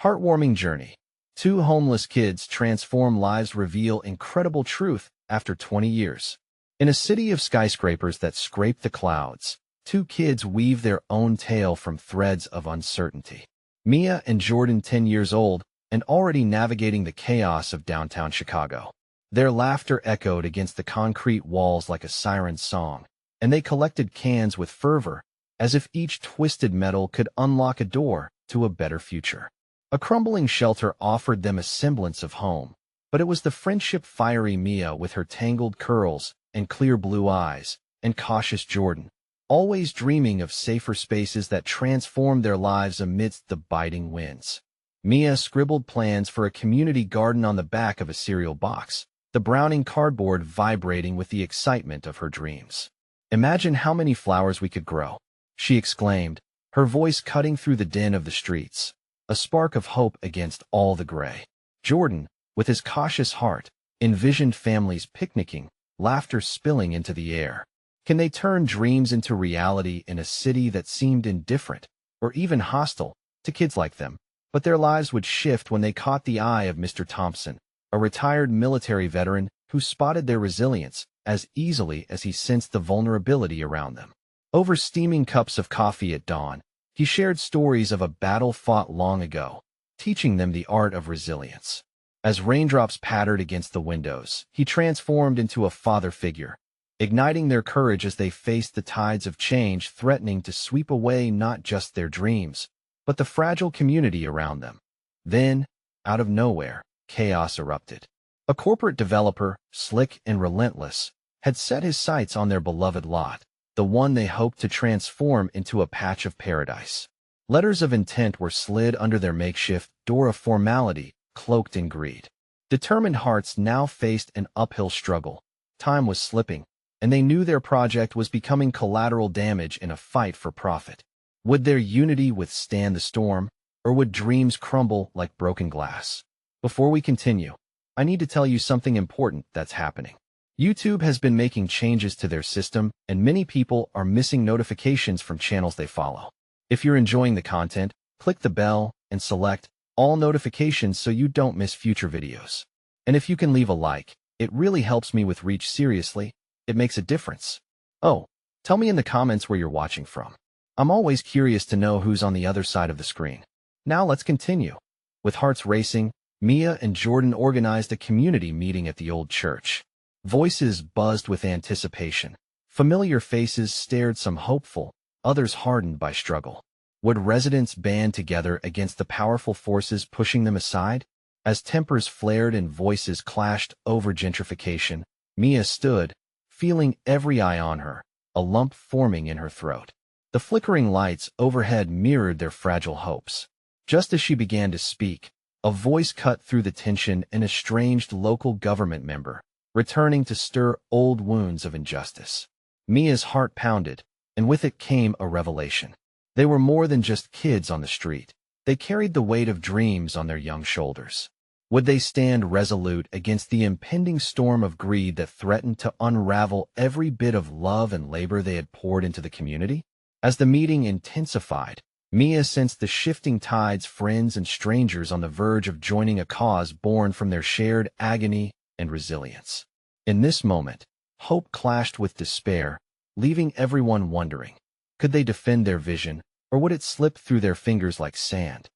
Heartwarming journey. Two homeless kids transform lives reveal incredible truth after 20 years. In a city of skyscrapers that scrape the clouds, two kids weave their own tale from threads of uncertainty. Mia and Jordan, 10 years old, and already navigating the chaos of downtown Chicago. Their laughter echoed against the concrete walls like a siren's song, and they collected cans with fervor, as if each twisted metal could unlock a door to a better future. A crumbling shelter offered them a semblance of home, but it was the friendship-fiery Mia with her tangled curls and clear blue eyes, and cautious Jordan, always dreaming of safer spaces that transformed their lives amidst the biting winds. Mia scribbled plans for a community garden on the back of a cereal box, the browning cardboard vibrating with the excitement of her dreams. "Imagine how many flowers we could grow," she exclaimed, her voice cutting through the din of the streets, a spark of hope against all the gray. Jordan, with his cautious heart, envisioned families picnicking, laughter spilling into the air. Can they turn dreams into reality in a city that seemed indifferent, or even hostile, to kids like them? But their lives would shift when they caught the eye of Mr. Thompson, a retired military veteran who spotted their resilience as easily as he sensed the vulnerability around them. Over steaming cups of coffee at dawn, he shared stories of a battle fought long ago, teaching them the art of resilience. As raindrops pattered against the windows, he transformed into a father figure, igniting their courage as they faced the tides of change threatening to sweep away not just their dreams, but the fragile community around them. Then, out of nowhere, chaos erupted. A corporate developer, slick and relentless, had set his sights on their beloved lot, the one they hoped to transform into a patch of paradise. Letters of intent were slid under their makeshift door of formality, cloaked in greed. Determined hearts now faced an uphill struggle. Time was slipping, and they knew their project was becoming collateral damage in a fight for profit. Would their unity withstand the storm, or would dreams crumble like broken glass? Before we continue, I need to tell you something important that's happening. YouTube has been making changes to their system, and many people are missing notifications from channels they follow. If you're enjoying the content, click the bell and select all notifications so you don't miss future videos. And if you can leave a like, it really helps me with reach. Seriously, it makes a difference. Oh, tell me in the comments where you're watching from. I'm always curious to know who's on the other side of the screen. Now let's continue. With hearts racing, Mia and Jordan organized a community meeting at the old church. Voices buzzed with anticipation. Familiar faces stared, some hopeful, others hardened by struggle. Would residents band together against the powerful forces pushing them aside? As tempers flared and voices clashed over gentrification, Mia stood, feeling every eye on her, a lump forming in her throat. The flickering lights overhead mirrored their fragile hopes. Just as she began to speak, a voice cut through the tension, an estranged local government member, returning to stir old wounds of injustice. Mia's heart pounded, and with it came a revelation. They were more than just kids on the street. They carried the weight of dreams on their young shoulders. Would they stand resolute against the impending storm of greed that threatened to unravel every bit of love and labor they had poured into the community? As the meeting intensified, Mia sensed the shifting tides, friends and strangers on the verge of joining a cause born from their shared agony and resilience. In this moment, hope clashed with despair, leaving everyone wondering, could they defend their vision, or would it slip through their fingers like sand?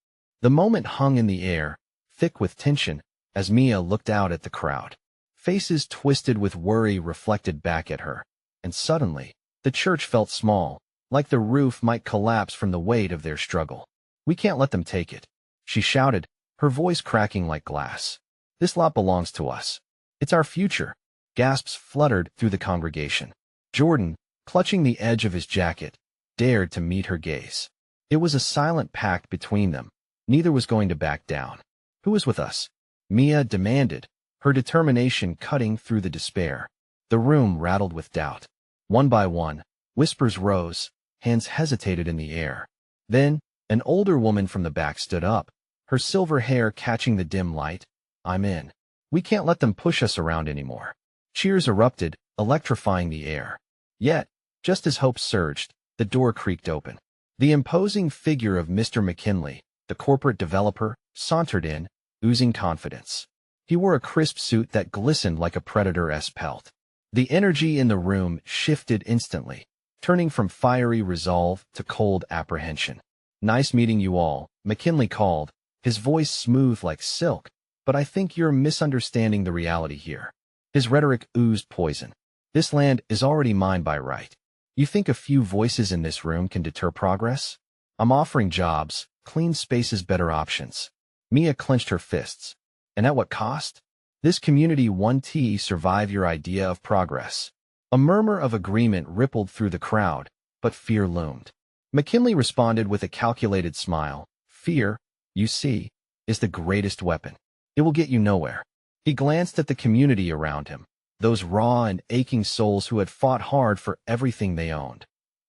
The moment hung in the air, thick with tension, as Mia looked out at the crowd. Faces twisted with worry reflected back at her, and suddenly, the church felt small, like the roof might collapse from the weight of their struggle. "We can't let them take it," she shouted, her voice cracking like glass. "This lot belongs to us. It's our future." Gasps fluttered through the congregation. Jordan, clutching the edge of his jacket, dared to meet her gaze. It was a silent pact between them. Neither was going to back down. "Who is with us?" Mia demanded, her determination cutting through the despair. The room rattled with doubt. One by one, whispers rose, hands hesitated in the air. Then, an older woman from the back stood up, her silver hair catching the dim light. "I'm in. We can't let them push us around anymore." Cheers erupted, electrifying the air. Yet, just as hope surged, the door creaked open. The imposing figure of Mr. McKinley, the corporate developer, sauntered in, oozing confidence. He wore a crisp suit that glistened like a predator's pelt. The energy in the room shifted instantly, turning from fiery resolve to cold apprehension. "Nice meeting you all," McKinley called, his voice smooth like silk, "but I think you're misunderstanding the reality here." His rhetoric oozed poison. "This land is already mine by right. You think a few voices in this room can deter progress? I'm offering jobs, clean spaces, better options." Mia clenched her fists. "And at what cost? This community won't survive your idea of progress." A murmur of agreement rippled through the crowd, but fear loomed. McKinley responded with a calculated smile. "Fear, you see, is the greatest weapon. It will get you nowhere." He glanced at the community around him, those raw and aching souls who had fought hard for everything they owned.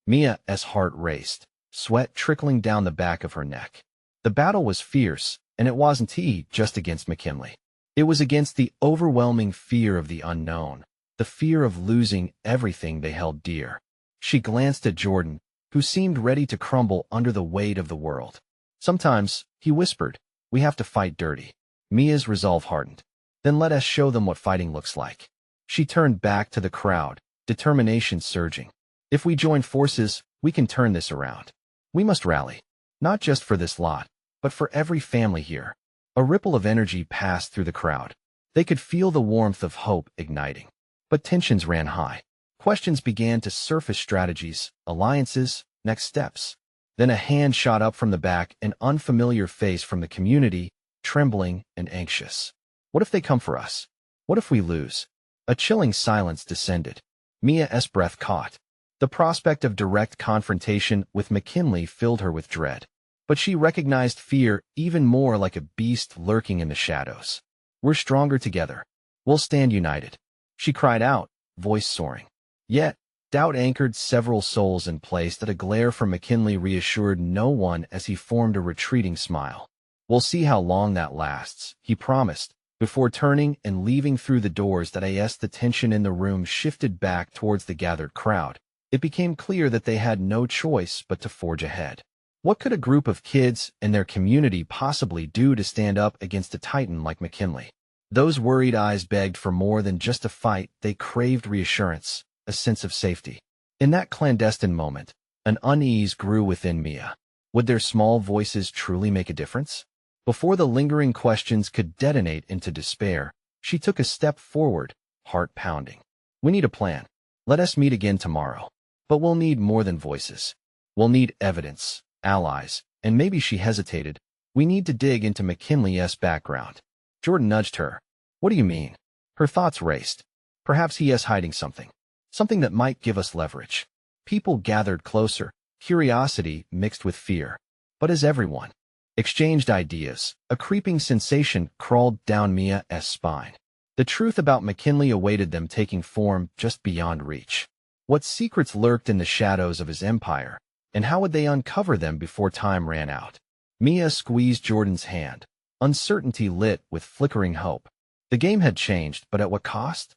Mia's heart raced, sweat trickling down the back of her neck. The battle was fierce, and it wasn't just against McKinley. It was against the overwhelming fear of the unknown, the fear of losing everything they held dear. She glanced at Jordan, who seemed ready to crumble under the weight of the world. "Sometimes," he whispered, "we have to fight dirty." Mia's resolve hardened. "Then let us show them what fighting looks like." She turned back to the crowd, determination surging. "If we join forces, we can turn this around. We must rally. Not just for this lot, but for every family here." A ripple of energy passed through the crowd. They could feel the warmth of hope igniting. But tensions ran high. Questions began to surface: strategies, alliances, next steps. Then a hand shot up from the back, an unfamiliar face from the community, trembling and anxious. "What if they come for us? What if we lose?" A chilling silence descended. Mia's breath caught. The prospect of direct confrontation with McKinley filled her with dread. But she recognized fear even more, like a beast lurking in the shadows. "We're stronger together. We'll stand united," she cried out, voice soaring. Yet, doubt anchored several souls in place that a glare from McKinley reassured no one as he formed a retreating smile. "We'll see how long that lasts," he promised, before turning and leaving through the doors. The tension in the room shifted back towards the gathered crowd. It became clear that they had no choice but to forge ahead. What could a group of kids and their community possibly do to stand up against a titan like McKinley? Those worried eyes begged for more than just a fight. They craved reassurance, a sense of safety. In that clandestine moment, an unease grew within Mia. Would their small voices truly make a difference? Before the lingering questions could detonate into despair, she took a step forward, heart pounding. "We need a plan. Let us meet again tomorrow. But we'll need more than voices. We'll need evidence, allies, and maybe," she hesitated, "we need to dig into McKinley's background." Jordan nudged her. "What do you mean?" Her thoughts raced. "Perhaps he is hiding something. Something that might give us leverage." People gathered closer, curiosity mixed with fear. But as everyone exchanged ideas, a creeping sensation crawled down Mia's spine. The truth about McKinley awaited them, taking form just beyond reach. What secrets lurked in the shadows of his empire, and how would they uncover them before time ran out? Mia squeezed Jordan's hand, uncertainty lit with flickering hope. The game had changed, but at what cost?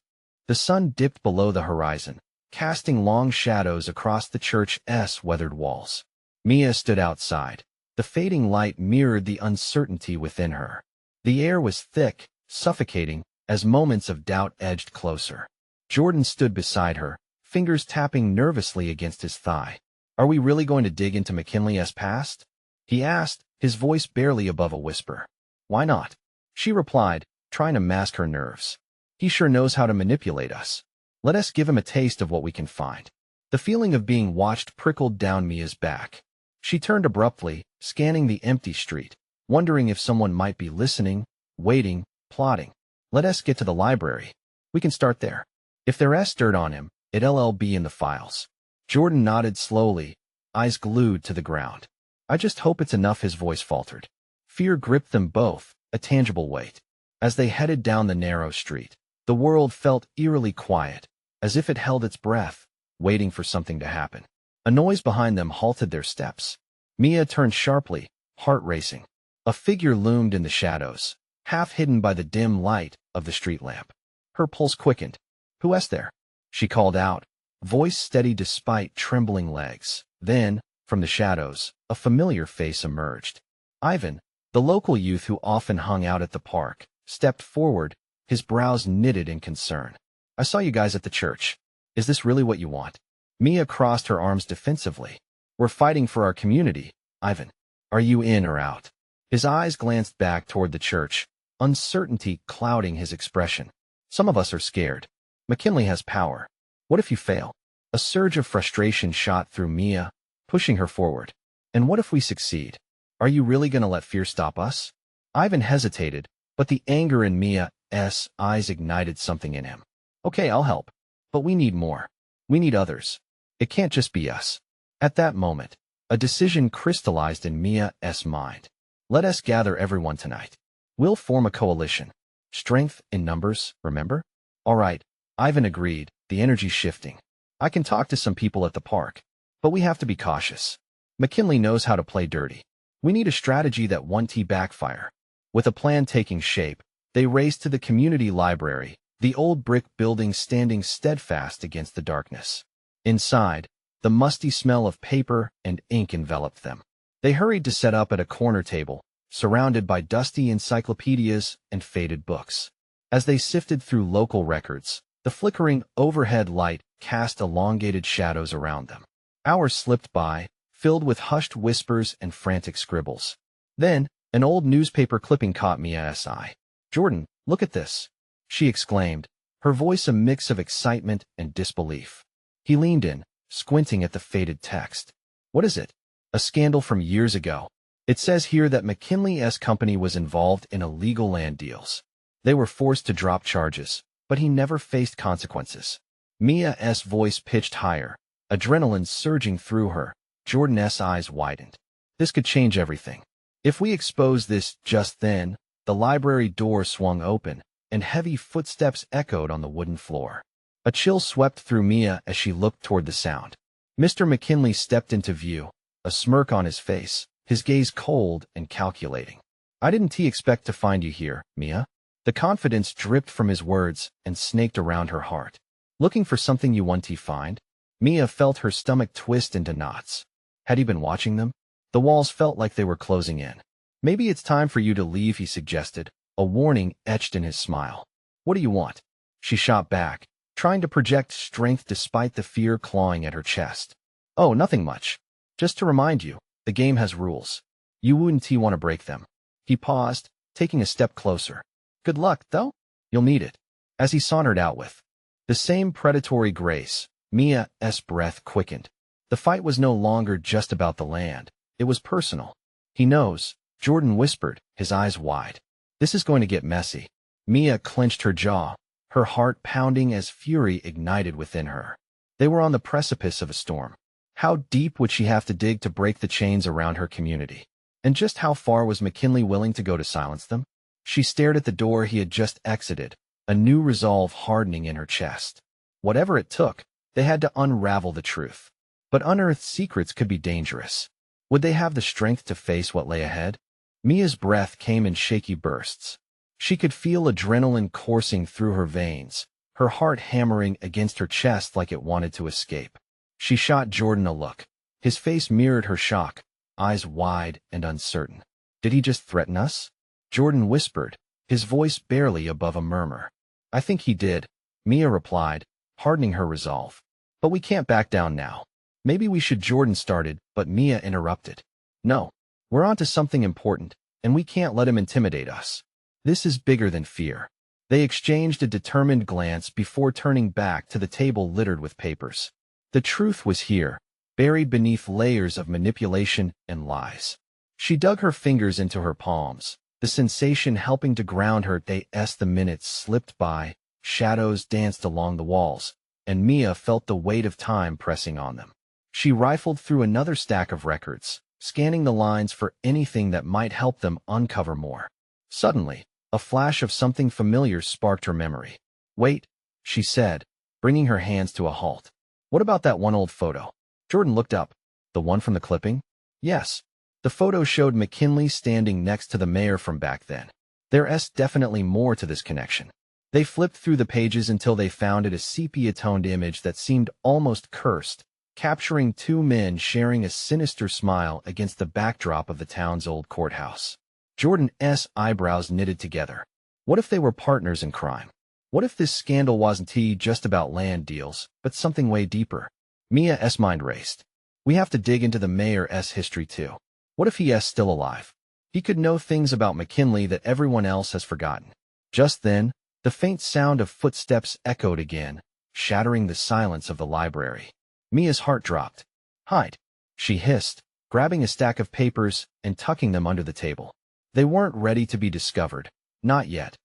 The sun dipped below the horizon, casting long shadows across the church's weathered walls. Mia stood outside. The fading light mirrored the uncertainty within her. The air was thick, suffocating, as moments of doubt edged closer. Jordan stood beside her, fingers tapping nervously against his thigh. "Are we really going to dig into McKinley's past?" he asked, his voice barely above a whisper. "Why not?" she replied, trying to mask her nerves. "He sure knows how to manipulate us. Let us give him a taste of what we can find." The feeling of being watched prickled down Mia's back. She turned abruptly, scanning the empty street, wondering if someone might be listening, waiting, plotting. "Let us get to the library. We can start there. If there's dirt on him, it'll be in the files." Jordan nodded slowly, eyes glued to the ground. "I just hope it's enough," his voice faltered. Fear gripped them both, a tangible weight. As they headed down the narrow street, the world felt eerily quiet, as if it held its breath, waiting for something to happen. A noise behind them halted their steps. Mia turned sharply, heart racing. A figure loomed in the shadows, half hidden by the dim light of the street lamp. Her pulse quickened. "Who is there?" she called out, voice steady despite trembling legs. Then, from the shadows, a familiar face emerged. Ivan, the local youth who often hung out at the park, stepped forward, his brows knitted in concern. I saw you guys at the church. Is this really what you want? Mia crossed her arms defensively. We're fighting for our community, Ivan. Are you in or out? His eyes glanced back toward the church, uncertainty clouding his expression. Some of us are scared. McKinley has power. What if you fail? A surge of frustration shot through Mia, pushing her forward. And what if we succeed? Are you really going to let fear stop us? Ivan hesitated, but the anger in Mia's eyes ignited something in him. Okay, I'll help. But we need more. We need others. It can't just be us. At that moment, a decision crystallized in Mia's mind. Let us gather everyone tonight. We'll form a coalition. Strength in numbers, remember? All right, Ivan agreed, the energy shifting. I can talk to some people at the park, but we have to be cautious. McKinley knows how to play dirty. We need a strategy that won't backfire. With a plan taking shape, they raced to the community library, the old brick building standing steadfast against the darkness. Inside, the musty smell of paper and ink enveloped them. They hurried to set up at a corner table, surrounded by dusty encyclopedias and faded books. As they sifted through local records, the flickering overhead light cast elongated shadows around them. Hours slipped by, filled with hushed whispers and frantic scribbles. Then, an old newspaper clipping caught Mia's eye. "Jordan, look at this," she exclaimed, her voice a mix of excitement and disbelief. He leaned in, squinting at the faded text. "What is it?" "A scandal from years ago. It says here that McKinley's company was involved in illegal land deals. They were forced to drop charges, but he never faced consequences." Mia's voice pitched higher, adrenaline surging through her. Jordan's eyes widened. This could change everything. If we expose this just then, the library door swung open, and heavy footsteps echoed on the wooden floor. A chill swept through Mia as she looked toward the sound. Mr. McKinley stepped into view, a smirk on his face, his gaze cold and calculating. "I didn't expect to find you here, Mia." The confidence dripped from his words and snaked around her heart. "Looking for something you want to find?" Mia felt her stomach twist into knots. Had he been watching them? The walls felt like they were closing in. "Maybe it's time for you to leave," he suggested, a warning etched in his smile. "What do you want?" She shot back, trying to project strength despite the fear clawing at her chest. "Oh, nothing much. Just to remind you, the game has rules. You wouldn't want to break them." He paused, taking a step closer. "Good luck, though. You'll need it." As he sauntered out with the same predatory grace, Mia's breath quickened. The fight was no longer just about the land. It was personal. "He knows," Jordan whispered, his eyes wide. "This is going to get messy." Mia clenched her jaw, her heart pounding as fury ignited within her. They were on the precipice of a storm. How deep would she have to dig to break the chains around her community? And just how far was McKinley willing to go to silence them? She stared at the door he had just exited, a new resolve hardening in her chest. Whatever it took, they had to unravel the truth. But unearthed secrets could be dangerous. Would they have the strength to face what lay ahead? Mia's breath came in shaky bursts. She could feel adrenaline coursing through her veins, her heart hammering against her chest like it wanted to escape. She shot Jordan a look. His face mirrored her shock, eyes wide and uncertain. "Did he just threaten us?" Jordan whispered, his voice barely above a murmur. "I think he did," Mia replied, hardening her resolve. "But we can't back down now. Maybe we should," Jordan started, but Mia interrupted. "No, we're onto something important, and we can't let him intimidate us. This is bigger than fear." They exchanged a determined glance before turning back to the table littered with papers. The truth was here, buried beneath layers of manipulation and lies. She dug her fingers into her palms, the sensation helping to ground her. As the minutes slipped by, shadows danced along the walls, and Mia felt the weight of time pressing on them. She rifled through another stack of records, scanning the lines for anything that might help them uncover more. Suddenly, a flash of something familiar sparked her memory. "Wait," she said, bringing her hands to a halt. "What about that one old photo?" Jordan looked up. "The one from the clipping?" "Yes." The photo showed McKinley standing next to the mayor from back then. There's definitely more to this connection. They flipped through the pages until they found it, a sepia-toned image that seemed almost cursed, capturing two men sharing a sinister smile against the backdrop of the town's old courthouse. Jordan's eyebrows knitted together. What if they were partners in crime? What if this scandal wasn't just about land deals, but something way deeper? Mia's mind raced. We have to dig into the mayor's history too. What if he's still alive? He could know things about McKinley that everyone else has forgotten. Just then, the faint sound of footsteps echoed again, shattering the silence of the library. Mia's heart dropped. Hide, she hissed, grabbing a stack of papers and tucking them under the table. They weren't ready to be discovered, not yet.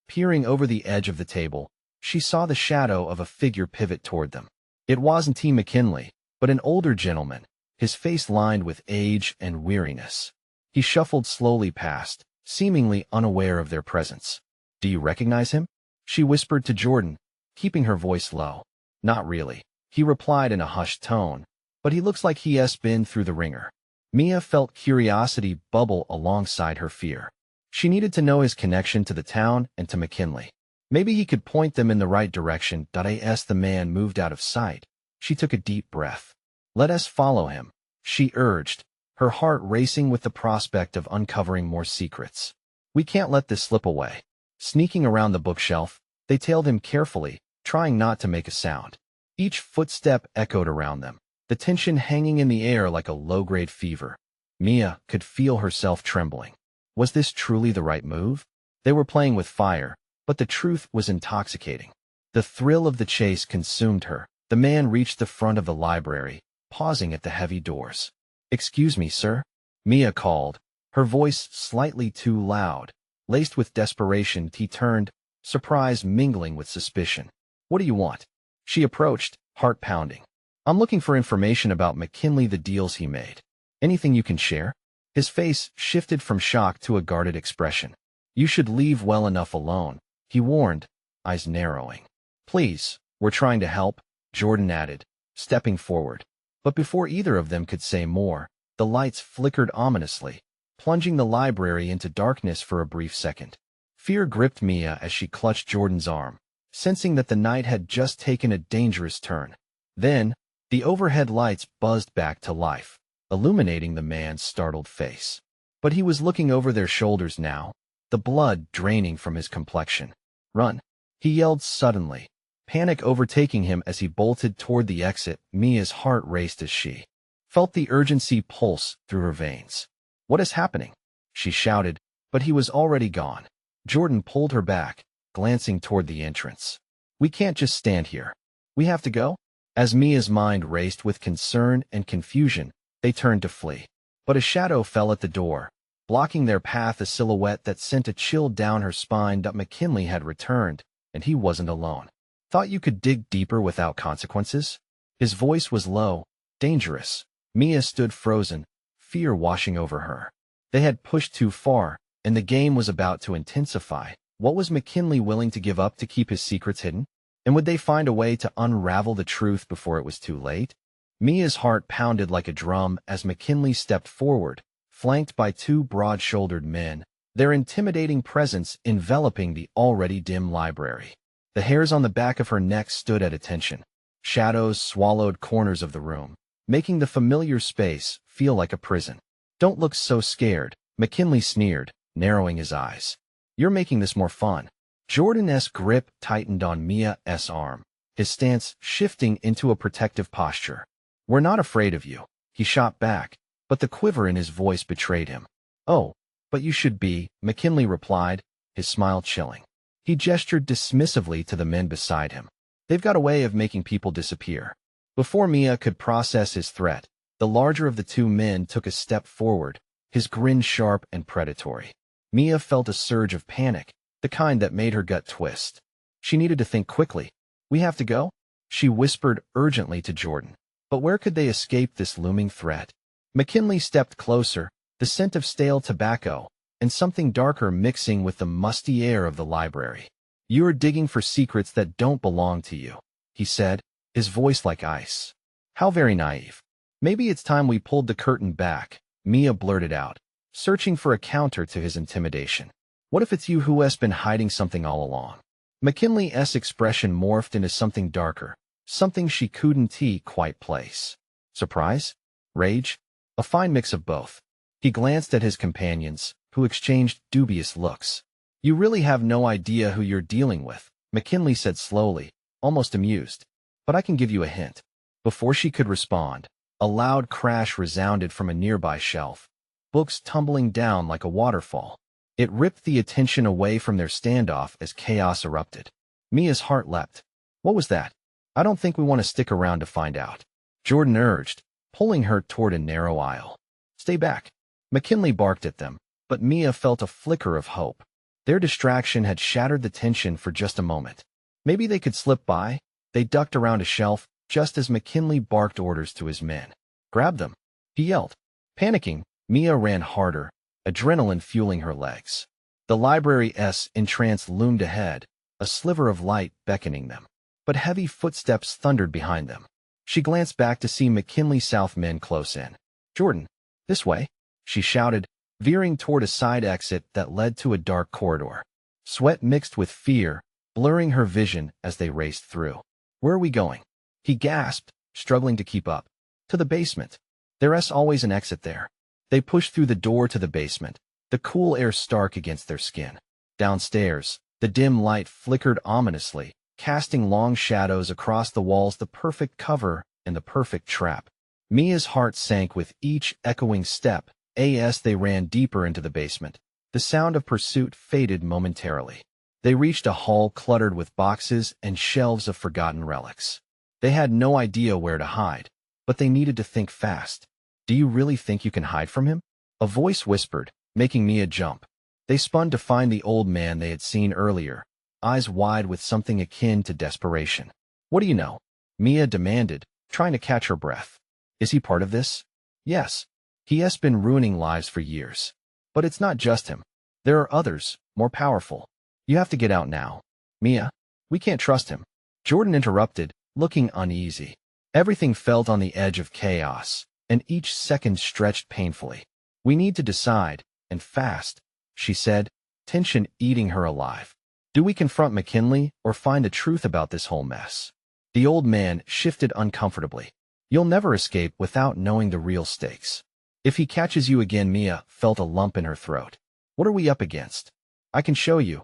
Peering over the edge of the table, she saw the shadow of a figure pivot toward them. It wasn't T. McKinley, but an older gentleman, his face lined with age and weariness. He shuffled slowly past, seemingly unaware of their presence. Do you recognize him? She whispered to Jordan, keeping her voice low. Not really, he replied in a hushed tone, but he looks like he has been through the ringer. Mia felt curiosity bubble alongside her fear. She needed to know his connection to the town and to McKinley. Maybe he could point them in the right direction. As the man moved out of sight, she took a deep breath. Let us follow him, she urged, her heart racing with the prospect of uncovering more secrets. We can't let this slip away. Sneaking around the bookshelf, they tailed him carefully, trying not to make a sound. Each footstep echoed around them, the tension hanging in the air like a low-grade fever. Mia could feel herself trembling. Was this truly the right move? They were playing with fire, but the truth was intoxicating. The thrill of the chase consumed her. The man reached the front of the library, pausing at the heavy doors. Excuse me, sir, Mia called, her voice slightly too loud. Laced with desperation, he turned, surprise mingling with suspicion. What do you want? She approached, heart pounding. I'm looking for information about McKinley, the deals he made. Anything you can share? His face shifted from shock to a guarded expression. You should leave well enough alone, he warned, eyes narrowing. Please, we're trying to help, Jordan added, stepping forward. But before either of them could say more, the lights flickered ominously, plunging the library into darkness for a brief second. Fear gripped Mia as she clutched Jordan's arm, sensing that the night had just taken a dangerous turn. Then, the overhead lights buzzed back to life, illuminating the man's startled face. But he was looking over their shoulders now, the blood draining from his complexion. Run! He yelled suddenly, panic overtaking him as he bolted toward the exit. Mia's heart raced as she felt the urgency pulse through her veins. What is happening? She shouted, but he was already gone. Jordan pulled her back, glancing toward the entrance. We can't just stand here. We have to go? As Mia's mind raced with concern and confusion, they turned to flee. But a shadow fell at the door, blocking their path, a silhouette that sent a chill down her spine. McKinley had returned, and he wasn't alone. Thought you could dig deeper without consequences? His voice was low, dangerous. Mia stood frozen, fear washing over her. They had pushed too far, and the game was about to intensify. What was McKinley willing to give up to keep his secrets hidden? And would they find a way to unravel the truth before it was too late? Mia's heart pounded like a drum as McKinley stepped forward, flanked by two broad-shouldered men, their intimidating presence enveloping the already dim library. The hairs on the back of her neck stood at attention. Shadows swallowed corners of the room, making the familiar space feel like a prison. Don't look so scared, McKinley sneered, narrowing his eyes. You're making this more fun. Jordan's grip tightened on Mia's arm, his stance shifting into a protective posture. We're not afraid of you, he shot back, but the quiver in his voice betrayed him. Oh, but you should be, McKinley replied, his smile chilling. He gestured dismissively to the men beside him. They've got a way of making people disappear. Before Mia could process his threat, the larger of the two men took a step forward, his grin sharp and predatory. Mia felt a surge of panic, the kind that made her gut twist. She needed to think quickly. We have to go? She whispered urgently to Jordan. But where could they escape this looming threat? McKinley stepped closer, the scent of stale tobacco, and something darker mixing with the musty air of the library. You're digging for secrets that don't belong to you, he said, his voice like ice. How very naive. Maybe it's time we pulled the curtain back, Mia blurted out, searching for a counter to his intimidation. What if it's you who has been hiding something all along? McKinley's expression morphed into something darker, something she couldn't quite place. Surprise? Rage? A fine mix of both. He glanced at his companions, who exchanged dubious looks. You really have no idea who you're dealing with, McKinley said slowly, almost amused. But I can give you a hint. Before she could respond, a loud crash resounded from a nearby shelf, books tumbling down like a waterfall. It ripped the attention away from their standoff as chaos erupted. Mia's heart leapt. What was that? I don't think we want to stick around to find out, Jordan urged, pulling her toward a narrow aisle. Stay back. McKinley barked at them, but Mia felt a flicker of hope. Their distraction had shattered the tension for just a moment. Maybe they could slip by. They ducked around a shelf, just as McKinley barked orders to his men. Grab them, he yelled. Panicking, Mia ran harder, adrenaline fueling her legs. The library's entrance loomed ahead, a sliver of light beckoning them. But heavy footsteps thundered behind them. She glanced back to see McKinley South men close in. Jordan, this way, she shouted, veering toward a side exit that led to a dark corridor. Sweat mixed with fear, blurring her vision as they raced through. Where are we going? He gasped, struggling to keep up. To the basement. There's always an exit there. They pushed through the door to the basement, the cool air stark against their skin. Downstairs, the dim light flickered ominously, casting long shadows across the walls, the perfect cover and the perfect trap. Mia's heart sank with each echoing step as they ran deeper into the basement. The sound of pursuit faded momentarily. They reached a hall cluttered with boxes and shelves of forgotten relics. They had no idea where to hide, but they needed to think fast. Do you really think you can hide from him? A voice whispered, making Mia jump. They spun to find the old man they had seen earlier, eyes wide with something akin to desperation. What do you know? Mia demanded, trying to catch her breath. Is he part of this? Yes. He has been ruining lives for years. But it's not just him. There are others, more powerful. You have to get out now. Mia, we can't trust him. Jordan interrupted, looking uneasy. Everything felt on the edge of chaos, and each second stretched painfully. We need to decide, and fast, she said, tension eating her alive. Do we confront McKinley or find the truth about this whole mess? The old man shifted uncomfortably. You'll never escape without knowing the real stakes. If he catches you again, Mia felt a lump in her throat. What are we up against? I can show you.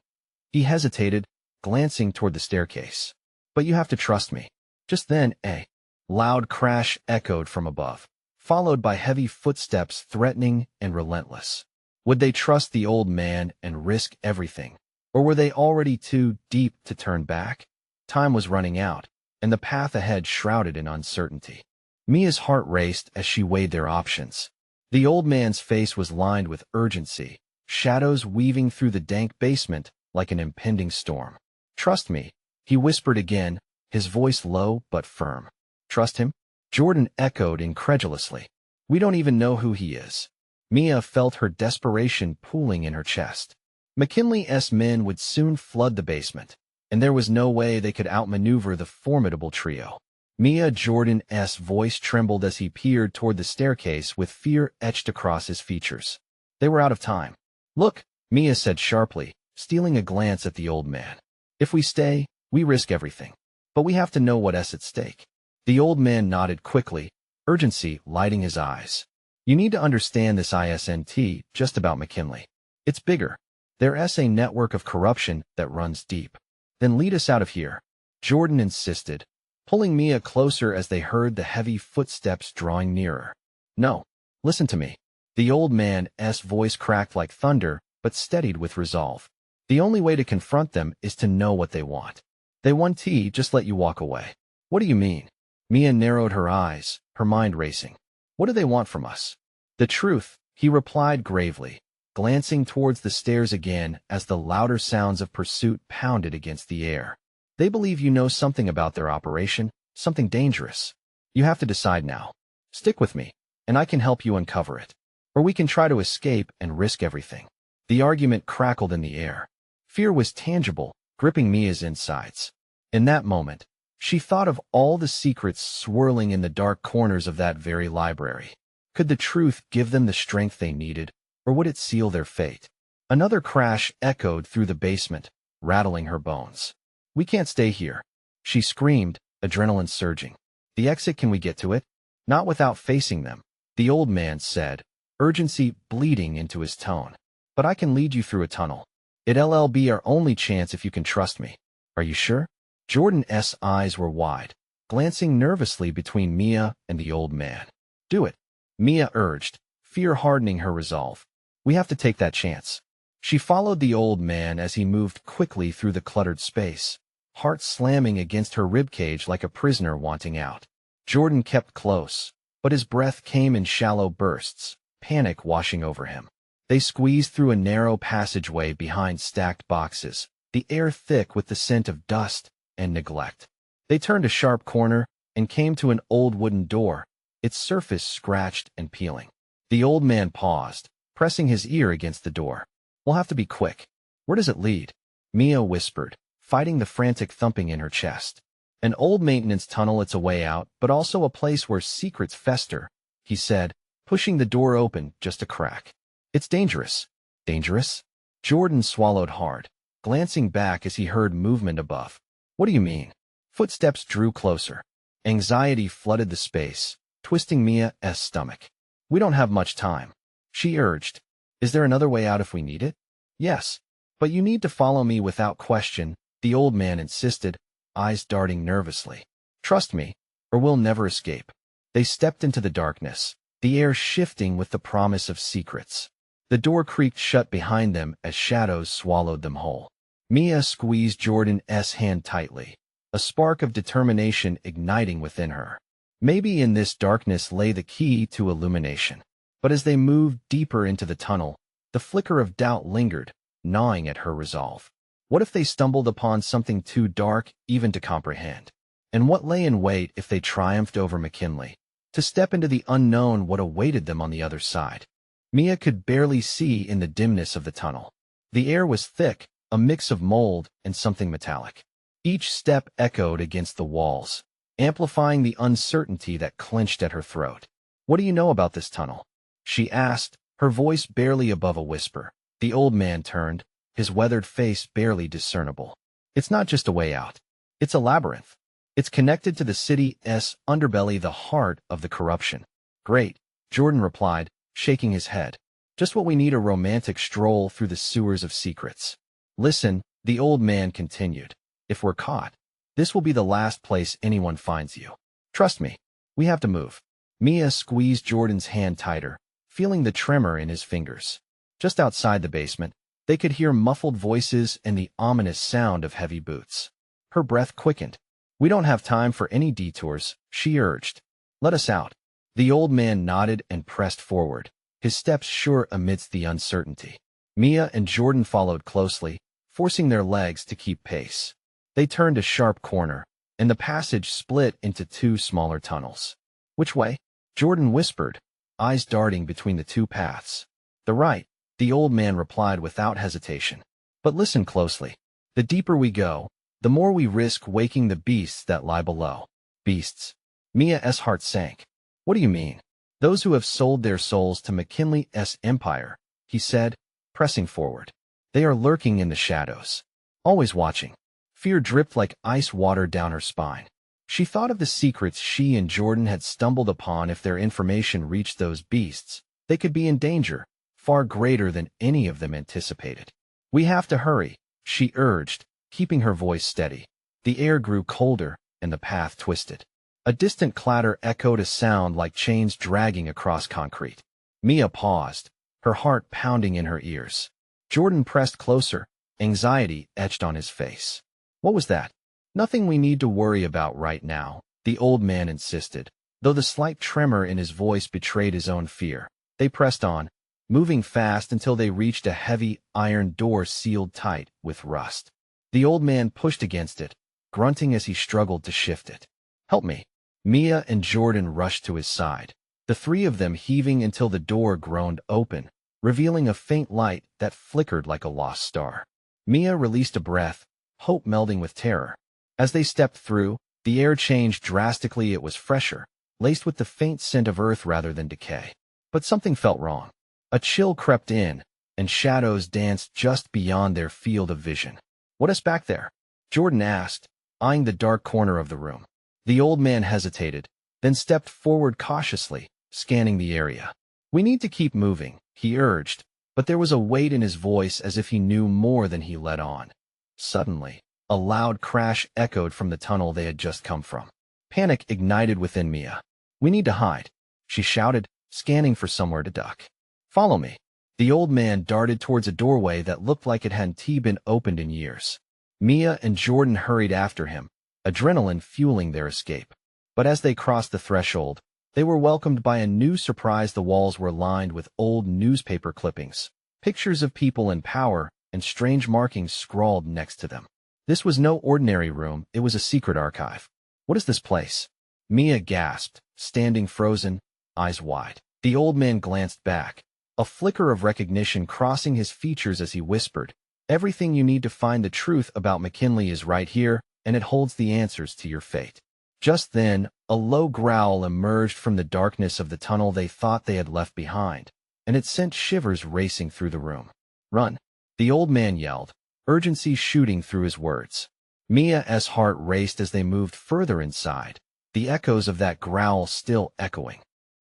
He hesitated, glancing toward the staircase. But you have to trust me. Just then, a loud crash echoed from above, followed by heavy footsteps threatening and relentless. Would they trust the old man and risk everything? Or were they already too deep to turn back? Time was running out, and the path ahead shrouded in uncertainty. Mia's heart raced as she weighed their options. The old man's face was lined with urgency, shadows weaving through the dank basement like an impending storm. Trust me, he whispered again, his voice low but firm. Trust him? Jordan echoed incredulously. We don't even know who he is. Mia felt her desperation pooling in her chest. McKinley's men would soon flood the basement, and there was no way they could outmaneuver the formidable trio. Jordan's voice trembled as he peered toward the staircase with fear etched across his features. They were out of time. Look, Mia said sharply, stealing a glance at the old man. If we stay, we risk everything. But we have to know what's at stake. The old man nodded quickly, urgency lighting his eyes. You need to understand this isn't just about McKinley. It's bigger. There's a network of corruption that runs deep. Then lead us out of here, Jordan insisted, pulling Mia closer as they heard the heavy footsteps drawing nearer. No, listen to me. The old man's voice cracked like thunder, but steadied with resolve. The only way to confront them is to know what they want. They want just let you walk away. What do you mean? Mia narrowed her eyes, her mind racing. What do they want from us? The truth, he replied gravely, glancing towards the stairs again as the louder sounds of pursuit pounded against the air. They believe you know something about their operation, something dangerous. You have to decide now. Stick with me, and I can help you uncover it. Or we can try to escape and risk everything. The argument crackled in the air. Fear was tangible, gripping Mia's insides. In that moment, she thought of all the secrets swirling in the dark corners of that very library. Could the truth give them the strength they needed, or would it seal their fate? Another crash echoed through the basement, rattling her bones. We can't stay here, she screamed, adrenaline surging. The exit, can we get to it? Not without facing them, the old man said, urgency bleeding into his tone. But I can lead you through a tunnel. It'll be our only chance if you can trust me. Are you sure? Jordan's eyes were wide, glancing nervously between Mia and the old man. Do it, Mia urged, fear hardening her resolve. We have to take that chance. She followed the old man as he moved quickly through the cluttered space, heart slamming against her ribcage like a prisoner wanting out. Jordan kept close, but his breath came in shallow bursts, panic washing over him. They squeezed through a narrow passageway behind stacked boxes, the air thick with the scent of dust and neglect. They turned a sharp corner and came to an old wooden door, its surface scratched and peeling. The old man paused, pressing his ear against the door. We'll have to be quick. Where does it lead? Mia whispered, fighting the frantic thumping in her chest. An old maintenance tunnel, it's a way out, but also a place where secrets fester, he said, pushing the door open just a crack. It's dangerous. Dangerous? Jordan swallowed hard, glancing back as he heard movement above. What do you mean? Footsteps drew closer. Anxiety flooded the space, twisting Mia's stomach. We don't have much time, she urged. Is there another way out if we need it? Yes, but you need to follow me without question, the old man insisted, eyes darting nervously. Trust me, or we'll never escape. They stepped into the darkness, the air shifting with the promise of secrets. The door creaked shut behind them as shadows swallowed them whole. Mia squeezed Jordan's hand tightly, a spark of determination igniting within her. Maybe in this darkness lay the key to illumination. But as they moved deeper into the tunnel, the flicker of doubt lingered, gnawing at her resolve. What if they stumbled upon something too dark even to comprehend? And what lay in wait if they triumphed over McKinley? To step into the unknown, what awaited them on the other side? Mia could barely see in the dimness of the tunnel. The air was thick, a mix of mold and something metallic. Each step echoed against the walls, amplifying the uncertainty that clenched at her throat. What do you know about this tunnel? She asked, her voice barely above a whisper. The old man turned, his weathered face barely discernible. It's not just a way out. It's a labyrinth. It's connected to the city's underbelly, the heart of the corruption. Great, Jordan replied, shaking his head. Just what we need, a romantic stroll through the sewers of secrets. Listen, the old man continued. If we're caught, this will be the last place anyone finds you. Trust me, we have to move. Mia squeezed Jordan's hand tighter, feeling the tremor in his fingers. Just outside the basement, they could hear muffled voices and the ominous sound of heavy boots. Her breath quickened. We don't have time for any detours, she urged. Let us out. The old man nodded and pressed forward, his steps sure amidst the uncertainty. Mia and Jordan followed closely, forcing their legs to keep pace. They turned a sharp corner, and the passage split into two smaller tunnels. Which way? Jordan whispered, eyes darting between the two paths. The right, the old man replied without hesitation. But listen closely. The deeper we go, the more we risk waking the beasts that lie below. Beasts. Mia's heart sank. What do you mean? Those who have sold their souls to McKinley's empire, he said, pressing forward. They are lurking in the shadows, always watching. Fear dripped like ice water down her spine. She thought of the secrets she and Jordan had stumbled upon. If their information reached those beasts, they could be in danger, far greater than any of them anticipated. We have to hurry, she urged, keeping her voice steady. The air grew colder, and the path twisted. A distant clatter echoed, a sound like chains dragging across concrete. Mia paused, her heart pounding in her ears. Jordan pressed closer, anxiety etched on his face. What was that? Nothing we need to worry about right now, the old man insisted, though the slight tremor in his voice betrayed his own fear. They pressed on, moving fast until they reached a heavy iron door sealed tight with rust. The old man pushed against it, grunting as he struggled to shift it. Help me. Mia and Jordan rushed to his side, the three of them heaving until the door groaned open, revealing a faint light that flickered like a lost star. Mia released a breath, hope melding with terror. As they stepped through, the air changed drastically. It was fresher, laced with the faint scent of earth rather than decay. But something felt wrong. A chill crept in, and shadows danced just beyond their field of vision. What is back there? Jordan asked, eyeing the dark corner of the room. The old man hesitated, then stepped forward cautiously, scanning the area. "We need to keep moving," he urged, but there was a weight in his voice as if he knew more than he let on. Suddenly, a loud crash echoed from the tunnel they had just come from. Panic ignited within Mia. "We need to hide," she shouted, scanning for somewhere to duck. "Follow me." The old man darted towards a doorway that looked like it hadn't been opened in years. Mia and Jordan hurried after him, adrenaline fueling their escape. But as they crossed the threshold, they were welcomed by a new surprise. The walls were lined with old newspaper clippings, pictures of people in power, and strange markings scrawled next to them. This was no ordinary room, it was a secret archive. "What is this place?" Mia gasped, standing frozen, eyes wide. The old man glanced back, a flicker of recognition crossing his features as he whispered, "Everything you need to find the truth about McKinley is right here, and it holds the answers to your fate." Just then, a low growl emerged from the darkness of the tunnel they thought they had left behind, and it sent shivers racing through the room. "Run!" the old man yelled, urgency shooting through his words. Mia's heart raced as they moved further inside, the echoes of that growl still echoing.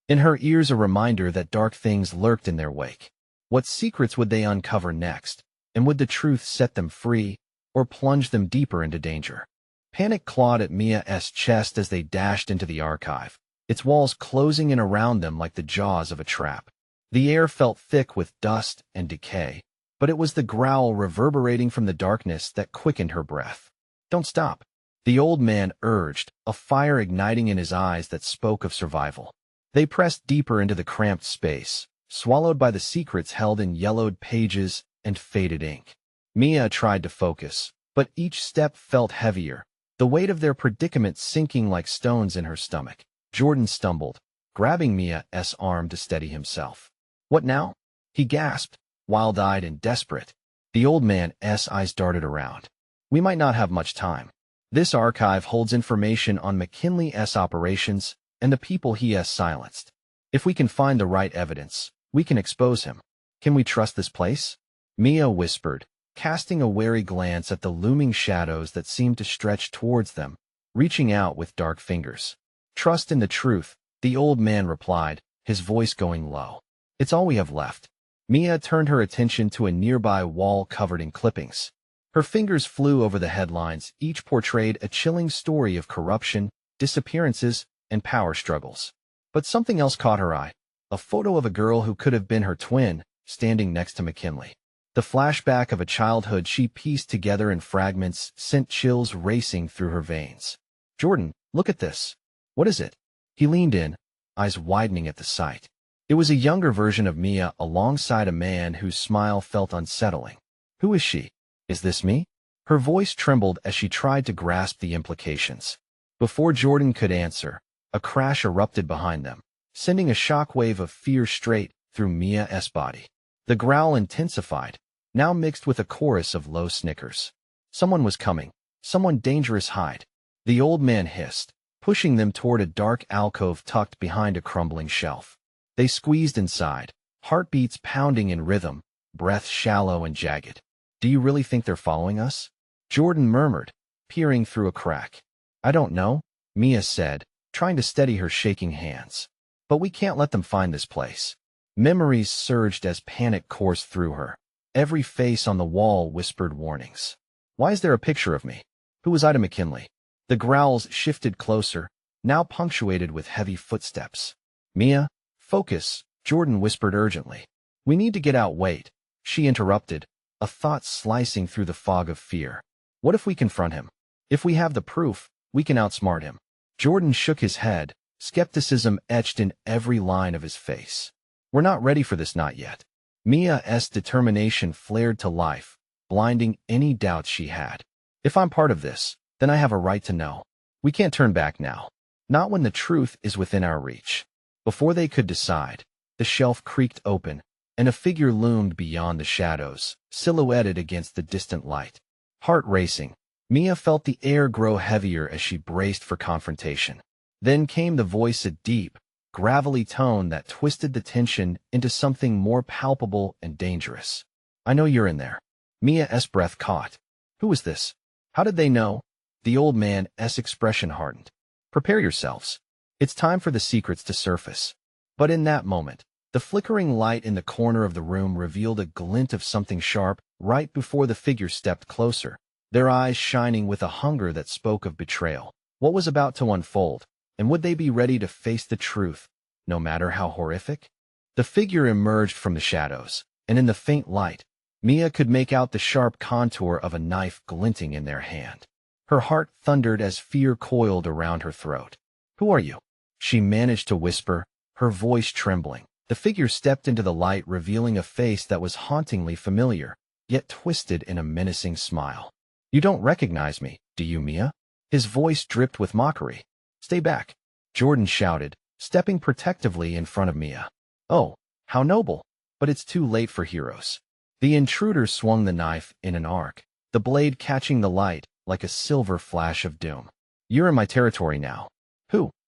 In her ears a reminder that dark things lurked in their wake. What secrets would they uncover next, and would the truth set them free, or plunge them deeper into danger? Panic clawed at Mia's chest as they dashed into the archive, its walls closing in around them like the jaws of a trap. The air felt thick with dust and decay, but it was the growl reverberating from the darkness that quickened her breath. "Don't stop," the old man urged, a fire igniting in his eyes that spoke of survival. They pressed deeper into the cramped space, swallowed by the secrets held in yellowed pages and faded ink. Mia tried to focus, but each step felt heavier, the weight of their predicament sinking like stones in her stomach. Jordan stumbled, grabbing Mia's arm to steady himself. "What now?" he gasped, wild-eyed and desperate. The old man's eyes darted around. "We might not have much time. This archive holds information on McKinley's operations and the people he has silenced. If we can find the right evidence, we can expose him. Can we trust this place?" Mia whispered, casting a wary glance at the looming shadows that seemed to stretch towards them, reaching out with dark fingers. "Trust in the truth," the old man replied, his voice going low. "It's all we have left." Mia turned her attention to a nearby wall covered in clippings. Her fingers flew over the headlines, each portrayed a chilling story of corruption, disappearances, and power struggles. But something else caught her eye, a photo of a girl who could have been her twin, standing next to McKinley. The flashback of a childhood she pieced together in fragments sent chills racing through her veins. "Jordan, look at this." "What is it?" He leaned in, eyes widening at the sight. It was a younger version of Mia alongside a man whose smile felt unsettling. "Who is she? Is this me?" Her voice trembled as she tried to grasp the implications. Before Jordan could answer, a crash erupted behind them, sending a shockwave of fear straight through Mia's body. The growl intensified, now mixed with a chorus of low snickers. Someone was coming. Someone dangerous. "Hide," the old man hissed, pushing them toward a dark alcove tucked behind a crumbling shelf. They squeezed inside, heartbeats pounding in rhythm, breath shallow and jagged. "Do you really think they're following us?" Jordan murmured, peering through a crack. "I don't know," Mia said, trying to steady her shaking hands. "But we can't let them find this place." Memories surged as panic coursed through her. Every face on the wall whispered warnings. "Why is there a picture of me? Who was I to McKinley?" The growls shifted closer, now punctuated with heavy footsteps. "Mia, focus," Jordan whispered urgently. "We need to get out." "Wait," she interrupted, a thought slicing through the fog of fear. "What if we confront him? If we have the proof, we can outsmart him." Jordan shook his head, skepticism etched in every line of his face. "We're not ready for this, not yet." Mia's determination flared to life, blinding any doubts she had. "If I'm part of this, then I have a right to know. We can't turn back now. Not when the truth is within our reach." Before they could decide, the shelf creaked open, and a figure loomed beyond the shadows, silhouetted against the distant light. Heart racing, Mia felt the air grow heavier as she braced for confrontation. Then came the voice, a deep, gravelly tone that twisted the tension into something more palpable and dangerous. "I know you're in there." Mia's breath caught. "Who is this? How did they know?" The old man's expression hardened. "Prepare yourselves." It's time for the secrets to surface. But in that moment, the flickering light in the corner of the room revealed a glint of something sharp right before the figure stepped closer, their eyes shining with a hunger that spoke of betrayal. What was about to unfold, and would they be ready to face the truth, no matter how horrific? The figure emerged from the shadows, and in the faint light, Mia could make out the sharp contour of a knife glinting in their hand. Her heart thundered as fear coiled around her throat. "Who are you?" she managed to whisper, her voice trembling. The figure stepped into the light, revealing a face that was hauntingly familiar, yet twisted in a menacing smile. "You don't recognize me, do you, Mia?" His voice dripped with mockery. "Stay back," Jordan shouted, stepping protectively in front of Mia. "Oh, how noble! But it's too late for heroes." The intruder swung the knife in an arc, the blade catching the light like a silver flash of doom. "You're in my territory now.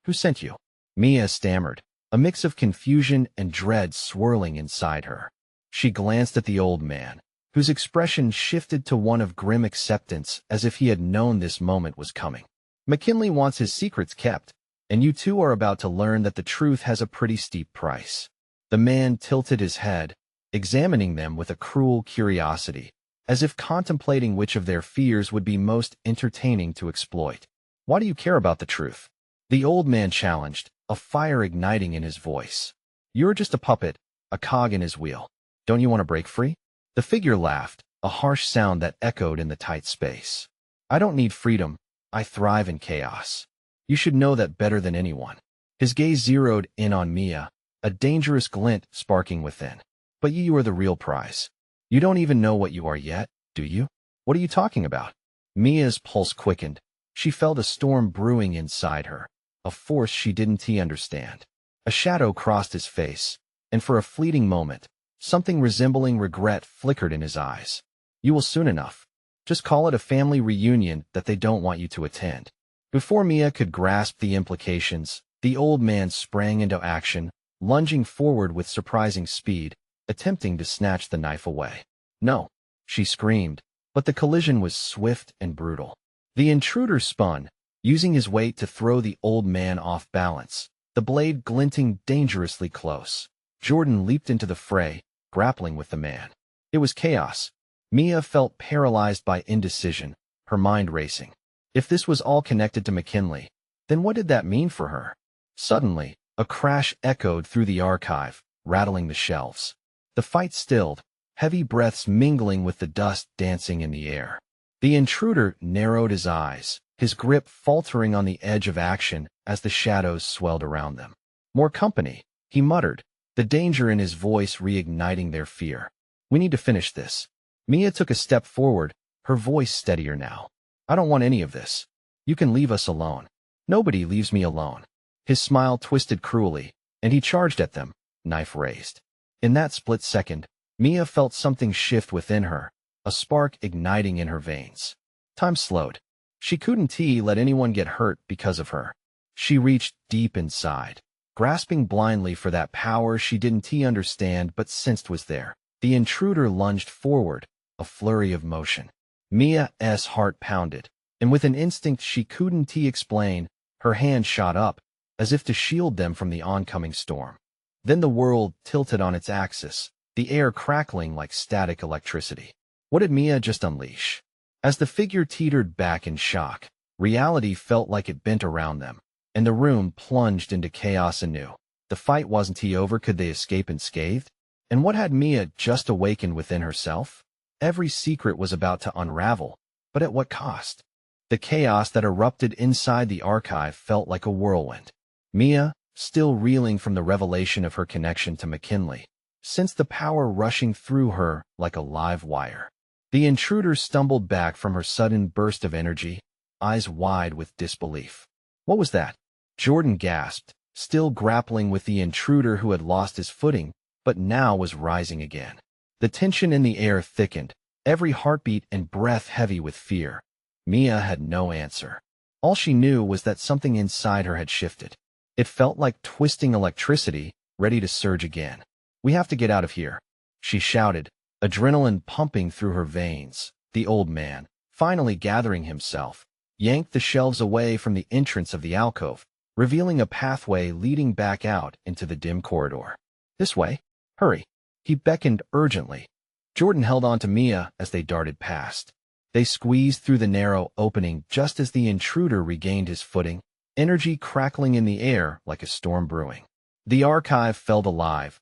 Who sent you?" Mia stammered, a mix of confusion and dread swirling inside her. She glanced at the old man, whose expression shifted to one of grim acceptance, as if he had known this moment was coming. "McKinley wants his secrets kept, and you two are about to learn that the truth has a pretty steep price." The man tilted his head, examining them with a cruel curiosity, as if contemplating which of their fears would be most entertaining to exploit. "Why do you care about the truth?" the old man challenged, a fire igniting in his voice. "You're just a puppet, a cog in his wheel. Don't you want to break free?" The figure laughed, a harsh sound that echoed in the tight space. "I don't need freedom. I thrive in chaos. You should know that better than anyone." His gaze zeroed in on Mia, a dangerous glint sparking within. "But you are the real prize. You don't even know what you are yet, do you?" "What are you talking about?" Mia's pulse quickened. She felt a storm brewing inside her, a force she didn't understand. A shadow crossed his face, and for a fleeting moment, something resembling regret flickered in his eyes. "You will soon enough. Just call it a family reunion that they don't want you to attend." Before Mia could grasp the implications, the old man sprang into action, lunging forward with surprising speed, attempting to snatch the knife away. "No," she screamed, but the collision was swift and brutal. The intruder spun, using his weight to throw the old man off balance, the blade glinting dangerously close. Jordan leaped into the fray, grappling with the man. It was chaos. Mia felt paralyzed by indecision, her mind racing. If this was all connected to McKinley, then what did that mean for her? Suddenly, a crash echoed through the archive, rattling the shelves. The fight stilled, heavy breaths mingling with the dust dancing in the air. The intruder narrowed his eyes, his grip faltering on the edge of action as the shadows swelled around them. "More company," he muttered, the danger in his voice reigniting their fear. "We need to finish this." Mia took a step forward, her voice steadier now. "I don't want any of this. You can leave us alone." "Nobody leaves me alone." His smile twisted cruelly, and he charged at them, knife raised. In that split second, Mia felt something shift within her, a spark igniting in her veins. Time slowed. She couldn't let anyone get hurt because of her. She reached deep inside, grasping blindly for that power she didn't understand but sensed was there. The intruder lunged forward, a flurry of motion. Mia's heart pounded, and with an instinct she couldn't explain, her hand shot up, as if to shield them from the oncoming storm. Then the world tilted on its axis, the air crackling like static electricity. What did Mia just unleash? As the figure teetered back in shock, reality felt like it bent around them, and the room plunged into chaos anew. The fight wasn't over. Could they escape unscathed? And what had Mia just awakened within herself? Every secret was about to unravel, but at what cost? The chaos that erupted inside the archive felt like a whirlwind. Mia, still reeling from the revelation of her connection to McKinley, sensed the power rushing through her like a live wire. The intruder stumbled back from her sudden burst of energy, eyes wide with disbelief. "What was that?" Jordan gasped, still grappling with the intruder who had lost his footing, but now was rising again. The tension in the air thickened, every heartbeat and breath heavy with fear. Mia had no answer. All she knew was that something inside her had shifted. It felt like twisting electricity, ready to surge again. "We have to get out of here," she shouted, adrenaline pumping through her veins. The old man, finally gathering himself, yanked the shelves away from the entrance of the alcove, revealing a pathway leading back out into the dim corridor. "This way. Hurry." He beckoned urgently. Jordan held on to Mia as they darted past. They squeezed through the narrow opening just as the intruder regained his footing, energy crackling in the air like a storm brewing. The archive felt alive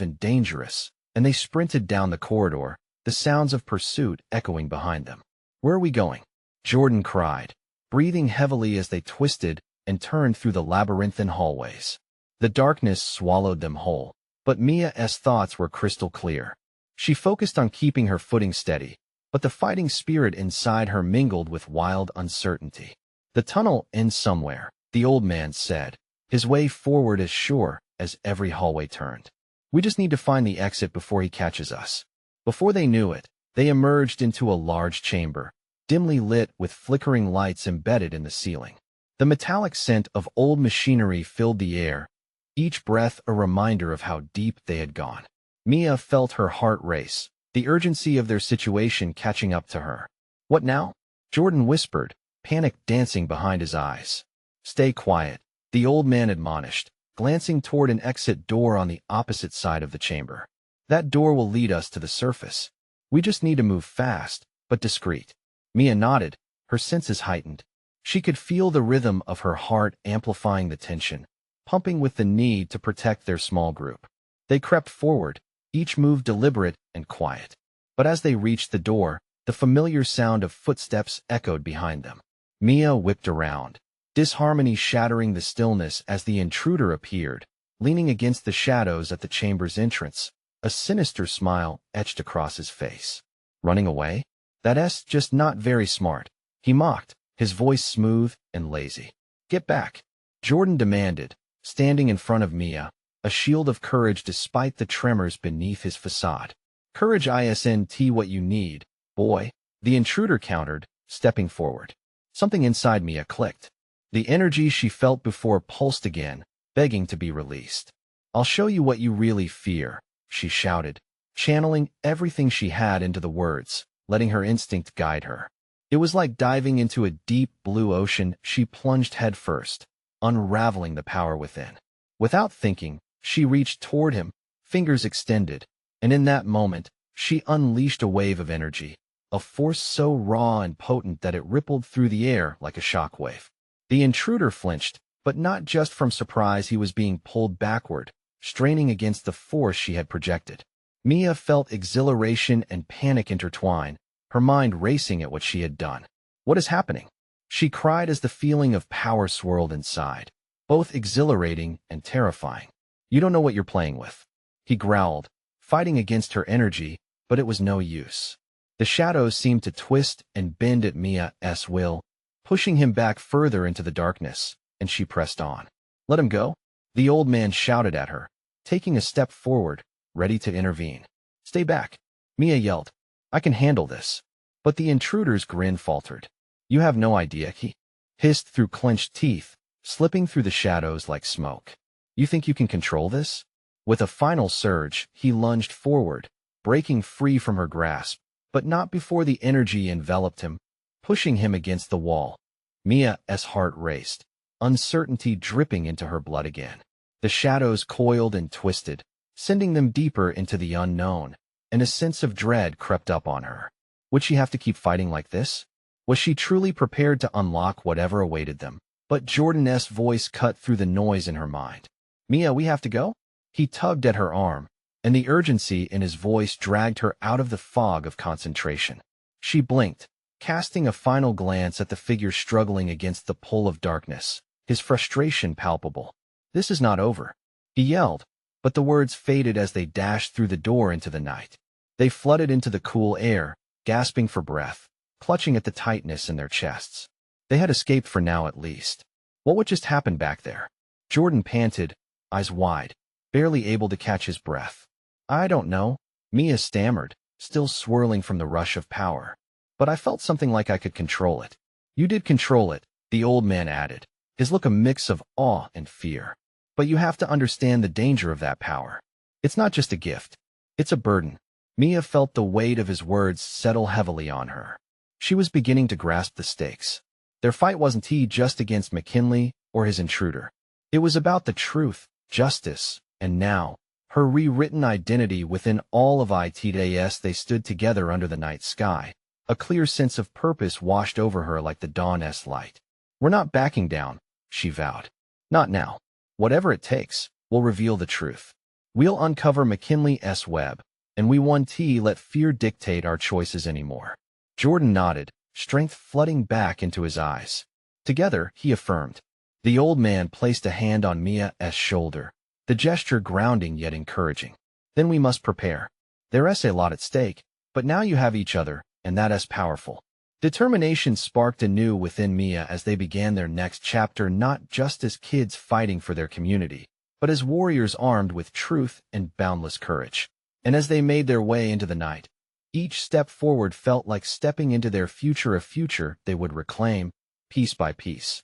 and dangerous, and they sprinted down the corridor, the sounds of pursuit echoing behind them. "Where are we going?" Jordan cried, breathing heavily as they twisted and turned through the labyrinthine hallways. The darkness swallowed them whole, but Mia's thoughts were crystal clear. She focused on keeping her footing steady, but the fighting spirit inside her mingled with wild uncertainty. "The tunnel ends somewhere," the old man said, his way forward as sure as every hallway turned. "We just need to find the exit before he catches us." Before they knew it, they emerged into a large chamber, dimly lit with flickering lights embedded in the ceiling. The metallic scent of old machinery filled the air, each breath a reminder of how deep they had gone. Mia felt her heart race, the urgency of their situation catching up to her. "What now?" Jordan whispered, panic dancing behind his eyes. "Stay quiet," the old man admonished, glancing toward an exit door on the opposite side of the chamber. "That door will lead us to the surface. We just need to move fast, but discreet." Mia nodded, her senses heightened. She could feel the rhythm of her heart amplifying the tension, pumping with the need to protect their small group. They crept forward, each move deliberate and quiet. But as they reached the door, the familiar sound of footsteps echoed behind them. Mia whipped around, disharmony shattering the stillness as the intruder appeared, leaning against the shadows at the chamber's entrance, a sinister smile etched across his face. "Running away? That's just not very smart," he mocked, his voice smooth and lazy. "Get back," Jordan demanded, standing in front of Mia, a shield of courage despite the tremors beneath his facade. "Courage isn't what you need, boy," the intruder countered, stepping forward. Something inside Mia clicked. The energy she felt before pulsed again, begging to be released. "I'll show you what you really fear," she shouted, channeling everything she had into the words, letting her instinct guide her. It was like diving into a deep blue ocean. She plunged headfirst, unraveling the power within. Without thinking, she reached toward him, fingers extended, and in that moment, she unleashed a wave of energy, a force so raw and potent that it rippled through the air like a shockwave. The intruder flinched, but not just from surprise. He was being pulled backward, straining against the force she had projected. Mia felt exhilaration and panic intertwine, her mind racing at what she had done. "What is happening?" she cried as the feeling of power swirled inside, both exhilarating and terrifying. "You don't know what you're playing with," he growled, fighting against her energy, but it was no use. The shadows seemed to twist and bend at Mia's will, pushing him back further into the darkness, and she pressed on. "Let him go," the old man shouted at her, taking a step forward, ready to intervene. "Stay back," Mia yelled. "I can handle this." But the intruder's grin faltered. "You have no idea," he hissed through clenched teeth, slipping through the shadows like smoke. "You think you can control this?" With a final surge, he lunged forward, breaking free from her grasp, but not before the energy enveloped him, pushing him against the wall. Mia's heart raced, uncertainty dripping into her blood again. The shadows coiled and twisted, sending them deeper into the unknown, and a sense of dread crept up on her. Would she have to keep fighting like this? Was she truly prepared to unlock whatever awaited them? But Jordan's voice cut through the noise in her mind. "Mia, we have to go?" He tugged at her arm, and the urgency in his voice dragged her out of the fog of concentration. She blinked, casting a final glance at the figure struggling against the pull of darkness, his frustration palpable. "This is not over," he yelled, but the words faded as they dashed through the door into the night. They flooded into the cool air, gasping for breath, clutching at the tightness in their chests. They had escaped for now at least. What would just happen back there? Jordan panted, eyes wide, barely able to catch his breath. "I don't know," Mia stammered, still swirling from the rush of power. "But I felt something like I could control it." "You did control it," the old man added, his look a mix of awe and fear. "But you have to understand the danger of that power. It's not just a gift. It's a burden." Mia felt the weight of his words settle heavily on her. She was beginning to grasp the stakes. Their fight wasn't just against McKinley or his intruder. It was about the truth, justice, and now, her rewritten identity within all of it. As they stood together under the night sky, a clear sense of purpose washed over her like the dawn's light. "We're not backing down," she vowed. "Not now. Whatever it takes, we'll reveal the truth. We'll uncover McKinley's web, and we won't let fear dictate our choices anymore." Jordan nodded, strength flooding back into his eyes. Together, he affirmed. The old man placed a hand on Mia's shoulder, the gesture grounding yet encouraging. "Then we must prepare. There's a lot at stake, but now you have each other, and that's powerful." Determination sparked anew within Mia as they began their next chapter, not just as kids fighting for their community, but as warriors armed with truth and boundless courage. And as they made their way into the night, each step forward felt like stepping into their future, a future they would reclaim, piece by piece.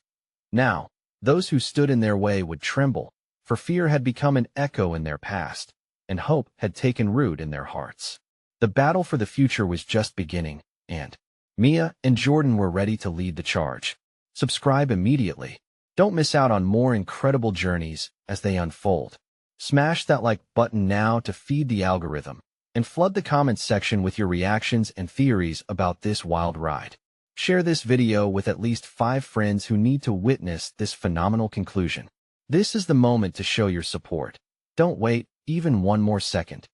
Now, those who stood in their way would tremble, for fear had become an echo in their past, and hope had taken root in their hearts. The battle for the future was just beginning, and Mia and Jordan were ready to lead the charge. Subscribe immediately. Don't miss out on more incredible journeys as they unfold. Smash that like button now to feed the algorithm, and flood the comments section with your reactions and theories about this wild ride. Share this video with at least 5 friends who need to witness this phenomenal conclusion. This is the moment to show your support. Don't wait even one more second.